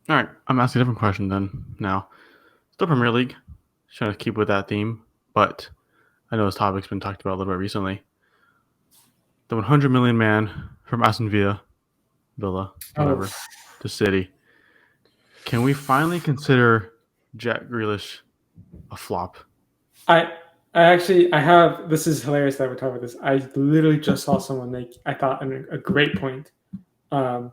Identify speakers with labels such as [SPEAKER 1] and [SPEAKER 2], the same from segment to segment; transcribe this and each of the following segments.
[SPEAKER 1] All right, I'm asking a different question then. Now, still Premier League, trying to keep with that theme, but I know this topic's been talked about a little bit recently. The 100 million man from Aston Villa,
[SPEAKER 2] Oh,
[SPEAKER 1] whatever, to City. Can we finally consider Jack Grealish a flop?
[SPEAKER 2] I I have this is hilarious that we're talking about this. I literally just saw someone make I thought a great point um,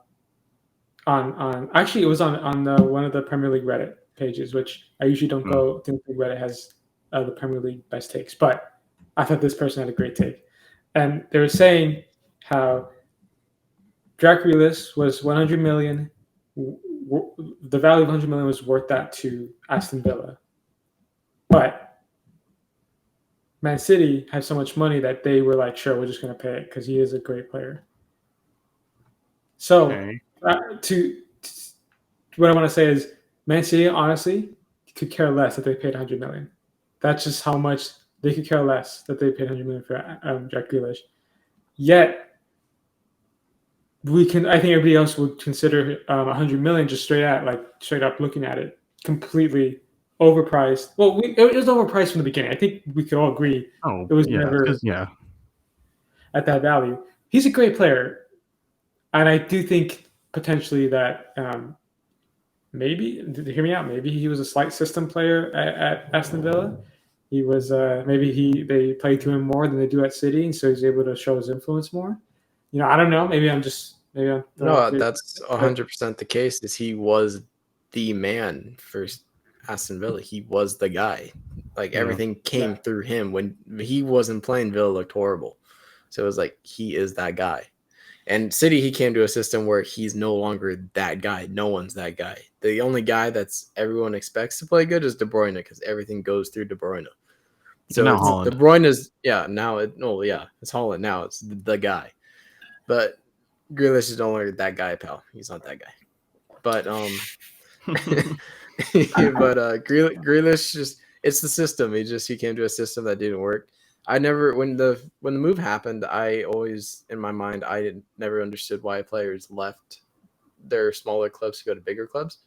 [SPEAKER 2] on actually it was on one of the Premier League Reddit pages, which I usually don't
[SPEAKER 1] Mm.
[SPEAKER 2] go. Think Reddit has the Premier League best takes, but I thought this person had a great take, and they were saying how Jack Grealish was 100 million. The value of 100 million was worth that to Aston Villa, but Man City had so much money that they were like, sure, we're just going to pay it because he is a great player. So,
[SPEAKER 1] Okay.
[SPEAKER 2] to what I want to say is, Man City honestly could care less that they paid 100 million. That's just how much they could care less that they paid 100 million for Jack Grealish. Yet we can, I think everybody else would consider 100 million just straight up looking at it completely overpriced. Well, it was overpriced from the beginning. I think we could all agree
[SPEAKER 1] Oh,
[SPEAKER 2] it was
[SPEAKER 1] yeah,
[SPEAKER 2] never
[SPEAKER 1] because, yeah.
[SPEAKER 2] at that value. He's a great player, and I do think potentially that maybe hear me out. Maybe he was a slight system player at Aston Villa. He was maybe they played to him more than they do at City, and so he's able to show his influence more. I don't know. Maybe I'm throwing out
[SPEAKER 3] No,
[SPEAKER 2] crazy,
[SPEAKER 3] that's
[SPEAKER 2] but
[SPEAKER 3] 100% the case. Is he was the man for Aston Villa. He was the guy. Like
[SPEAKER 1] Yeah.
[SPEAKER 3] everything
[SPEAKER 2] yeah,
[SPEAKER 3] came through him. When he wasn't playing, Villa looked horrible. So it was like he is that guy. And City, he came to a system where he's no longer that guy. No one's that guy. The only guy that's everyone expects to play good is De Bruyne because everything goes through De Bruyne.
[SPEAKER 1] And
[SPEAKER 3] So
[SPEAKER 1] now
[SPEAKER 3] it's De
[SPEAKER 1] Holland.
[SPEAKER 3] Bruyne is now it's Holland now. It's the guy. But Grealish is no longer that guy, pal. He's not that guy. But Grealish just it's the system. He came to a system that didn't work. I never when the move happened, I always in my mind never understood why players left their smaller clubs to go to bigger clubs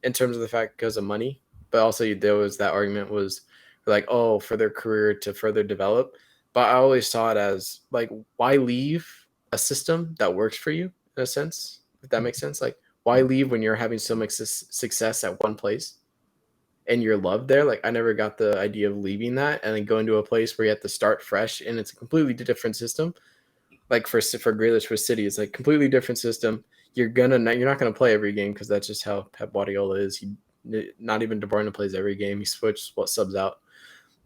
[SPEAKER 3] in terms of the fact because of money. But also there was that argument was like, oh, for their career to further develop. But I always saw it as like, why leave a system that works for you in a sense, if that makes sense? Like, why leave when you're having so much success at one place and you're loved there? Like, I never got the idea of leaving that and then going to a place where you have to start fresh and it's a completely different system. Like for Grealish for City, it's like completely different system. You're not gonna play every game because that's just how Pep Guardiola is. He not even De Bruyne plays every game. He switches what subs out.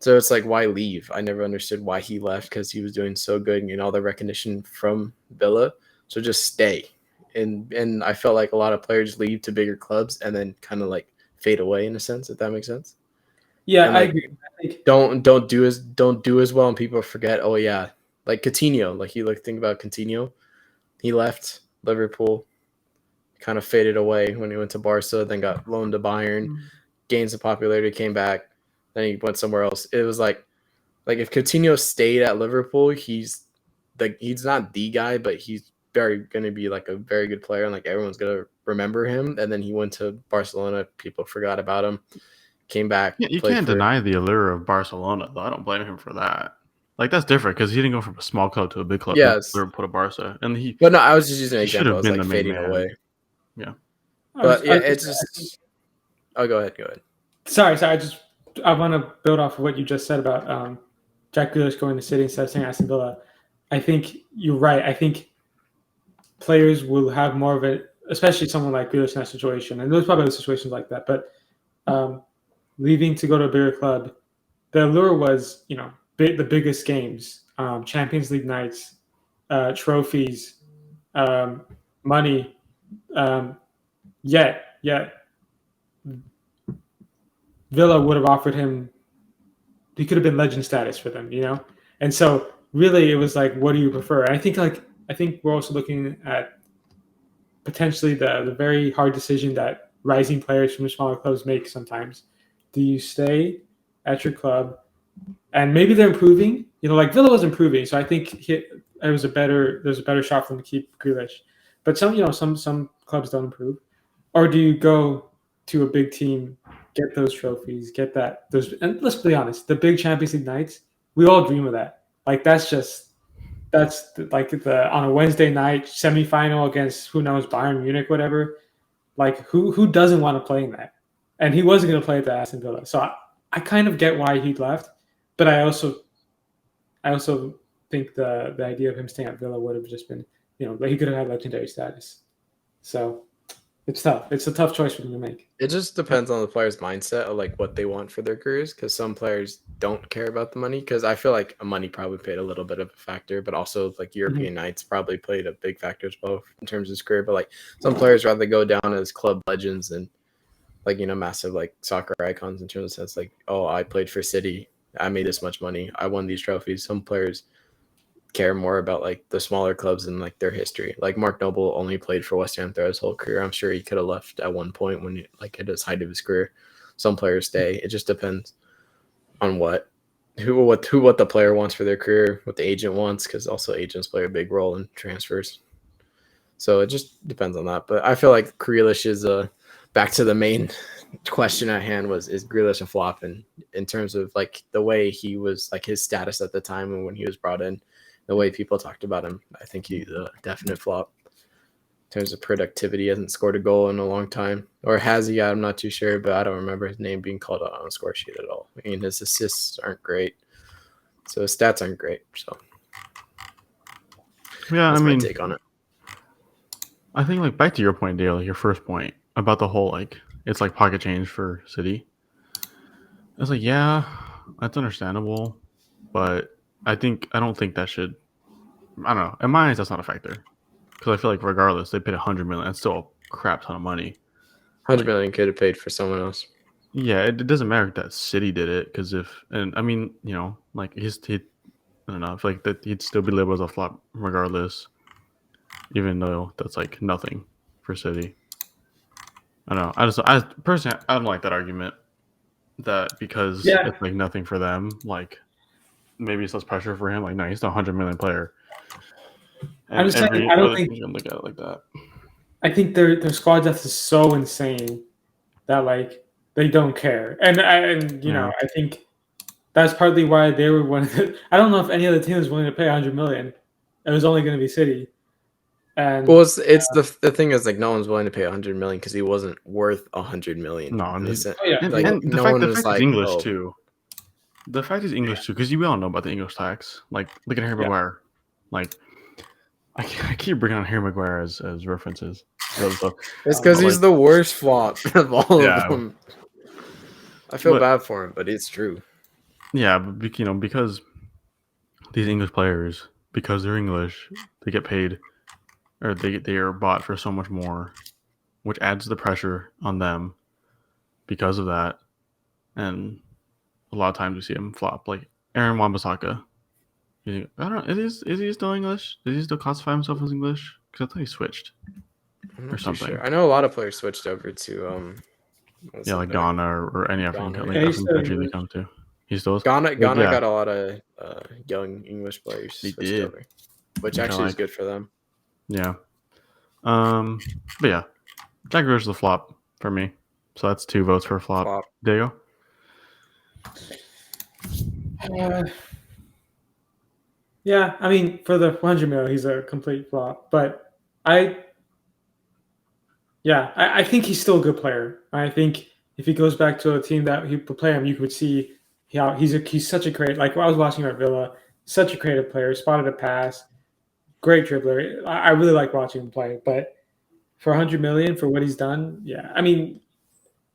[SPEAKER 3] So it's like, why leave? I never understood why he left because he was doing so good and getting all the recognition from Villa. So just stay. And I felt like a lot of players leave to bigger clubs and then kind of like fade away in a sense, if that makes sense.
[SPEAKER 2] yeah,
[SPEAKER 3] And
[SPEAKER 2] I
[SPEAKER 3] like
[SPEAKER 2] agree. I think
[SPEAKER 3] don't do as well, and people forget. Oh yeah, like Coutinho. Like you think about Coutinho. He left Liverpool, kind of faded away when he went to Barca, then got loaned to Bayern, gained some popularity, came back, then he went somewhere else. It was like if Coutinho stayed at Liverpool, he's not the guy, but he's very gonna be like a very good player, and like everyone's gonna remember him. And then he went to Barcelona, people forgot about him, came back,
[SPEAKER 1] Yeah, you
[SPEAKER 3] played
[SPEAKER 1] can't
[SPEAKER 3] for
[SPEAKER 1] deny the allure of Barcelona, though. I don't blame him for that. Like, that's different because he didn't go from a small club to a big club. He went from
[SPEAKER 3] yes,
[SPEAKER 1] Liverpool to Barca, and he
[SPEAKER 3] but no, I was just using an
[SPEAKER 1] he should
[SPEAKER 3] example. I
[SPEAKER 1] have
[SPEAKER 3] was
[SPEAKER 1] been
[SPEAKER 3] like
[SPEAKER 1] the main
[SPEAKER 3] fading
[SPEAKER 1] man.
[SPEAKER 3] away,
[SPEAKER 1] Yeah.
[SPEAKER 3] but
[SPEAKER 2] I
[SPEAKER 3] yeah,
[SPEAKER 2] was
[SPEAKER 3] it's
[SPEAKER 2] just I think,
[SPEAKER 3] just. Oh, go ahead, go ahead.
[SPEAKER 2] sorry. I want to build off of what you just said about Jack Grealish going to City instead of saying Aston Villa. I think you're right. I think players will have more of it, especially someone like Grealish in that situation. And there's probably other situations like that. But um, leaving to go to a bigger club, the allure was, the biggest games, Champions League nights, trophies, um, money. Um, yet Villa would have offered him. He could have been legend status for them. And so really, it was like, what do you prefer? And I think we're also looking at potentially the very hard decision that rising players from smaller clubs make sometimes. Do you stay at your club and maybe they're improving? Like Villa was improving, so I think there's a better shot for them to keep Grealish. But some clubs don't improve. or do you go to a big team, get those trophies, get those? And let's be honest, the big Champions League nights, we all dream of that. Like like the on a Wednesday night semifinal against who knows Bayern Munich, whatever. Like who doesn't want to play in that? And he wasn't going to play at the Aston Villa, so I kind of get why he left, but I also think the idea of him staying at Villa would have just been, he could have had legendary status. So it's tough. It's a tough choice for them to make.
[SPEAKER 3] It just depends on the player's mindset of like what they want for their careers. Because some players don't care about the money. Because I feel like money probably played a little bit of a factor, but also like European nights probably played a big factor as well in terms of his career. But like some players rather go down as club legends and like massive like soccer icons in terms of sense like, oh, I played for City, I made this much money, I won these trophies. Some players care more about like the smaller clubs and like their history. Like Mark Noble only played for West Ham throughout his whole career. I'm sure he could have left at one point when like at his height of his career. Some players stay. It just depends on what the player wants for their career, what the agent wants, because also agents play a big role in transfers. So it just depends on that. But I feel like Grealish is back to the main question at hand is Grealish a flop in terms of like the way he was like his status at the time and when he was brought in. The way people talked about him, I think he's a definite flop in terms of productivity. He hasn't scored a goal in a long time, or has he? I'm not too sure, but I don't remember his name being called out on the score sheet at all. I mean, his assists aren't great, so his stats aren't great. So
[SPEAKER 1] Yeah,
[SPEAKER 3] that's
[SPEAKER 1] I
[SPEAKER 3] my
[SPEAKER 1] mean,
[SPEAKER 3] take on it.
[SPEAKER 1] I think like back to your point, Dale, your first point about the whole like it's like pocket change for City. It's like, yeah, that's understandable, but I don't think that should. I don't know. In my eyes, that's not a factor because I feel like regardless, they paid 100 million. That's still a crap ton of money.
[SPEAKER 3] 100 million could have paid for someone else.
[SPEAKER 1] Yeah, it doesn't matter that City did it because I mean, like I don't know, I feel like that he'd still be labeled as a flop regardless, even though that's like nothing for City. I don't know. I personally, I don't like that argument that because it's like nothing for them, like maybe it's less pressure for him. Like, no, he's still a 100 million player. And
[SPEAKER 2] I'm just saying,
[SPEAKER 1] every
[SPEAKER 2] I don't
[SPEAKER 1] other
[SPEAKER 2] think
[SPEAKER 1] team's gonna look at it like that.
[SPEAKER 2] I think their squad depth is so insane that like they don't care, and I think that's partly why they were one of the. I don't know if any other team was willing to pay 100 million. It was only going to be City, and
[SPEAKER 3] Well, it's the thing is like no one's willing to pay 100 million because he wasn't worth 100 million.
[SPEAKER 1] No, and
[SPEAKER 3] like
[SPEAKER 1] and
[SPEAKER 3] no one was like,
[SPEAKER 1] he's English
[SPEAKER 3] oh.
[SPEAKER 1] too. The fact he's English too, because we all know about the English tax. Like, look at Harry Maguire. Like, I keep bringing on Harry Maguire as references.
[SPEAKER 3] It's because he's the worst flop of all of them. I feel bad for him, but it's true.
[SPEAKER 1] Yeah, but because these English players, because they're English, they get paid, or they are bought for so much more, which adds the pressure on them because of that. And a lot of times we see him flop, like Aaron Wan-Bissaka. I don't know. Is he still English? Does he still classify himself as English? Because I thought he switched or something.
[SPEAKER 3] Sure. I know a lot of players switched over to
[SPEAKER 1] like Ghana or any African country they come to. He still is.
[SPEAKER 3] Ghana got a lot of young English players switched over, which actually is good for them.
[SPEAKER 1] Yeah. But yeah, Jack Grealish is a flop for me. So that's 2 votes for a flop. There you
[SPEAKER 2] go. Yeah, I mean, for the 100 mil, he's a complete flop. But I think he's still a good player. I think if he goes back to a team that he would play him, you could see how he's such a great. Like when I was watching at Villa, such a creative player, spotted a pass, great dribbler. I really like watching him play. But for 100 million for what he's done, yeah, I mean,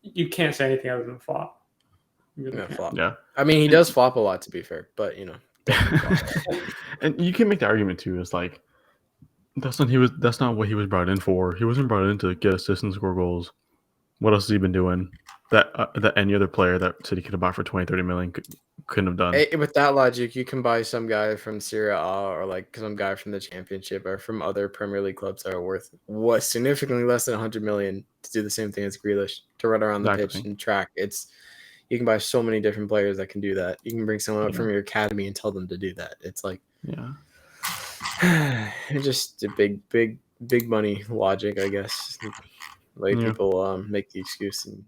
[SPEAKER 2] you can't say anything other than flop.
[SPEAKER 3] Flop. Yeah, I mean, he does flop a lot, to be fair, but
[SPEAKER 1] and you can make the argument too. Is like that's not what he was brought in for. He wasn't brought in to get assists and score goals. What else has he been doing that any other player that City could have bought for 20-30 million couldn't have done?
[SPEAKER 3] With that logic, you can buy some guy from Serie A or like some guy from the Championship or from other Premier League clubs that are worth significantly less than 100 million to do the same thing as Grealish, to run around the pitch and track. You can buy so many different players that can do that. You can bring someone up from your academy and tell them to do that. It's like, it's just a big money logic, I guess. Like
[SPEAKER 1] Yeah.
[SPEAKER 3] people make the excuse and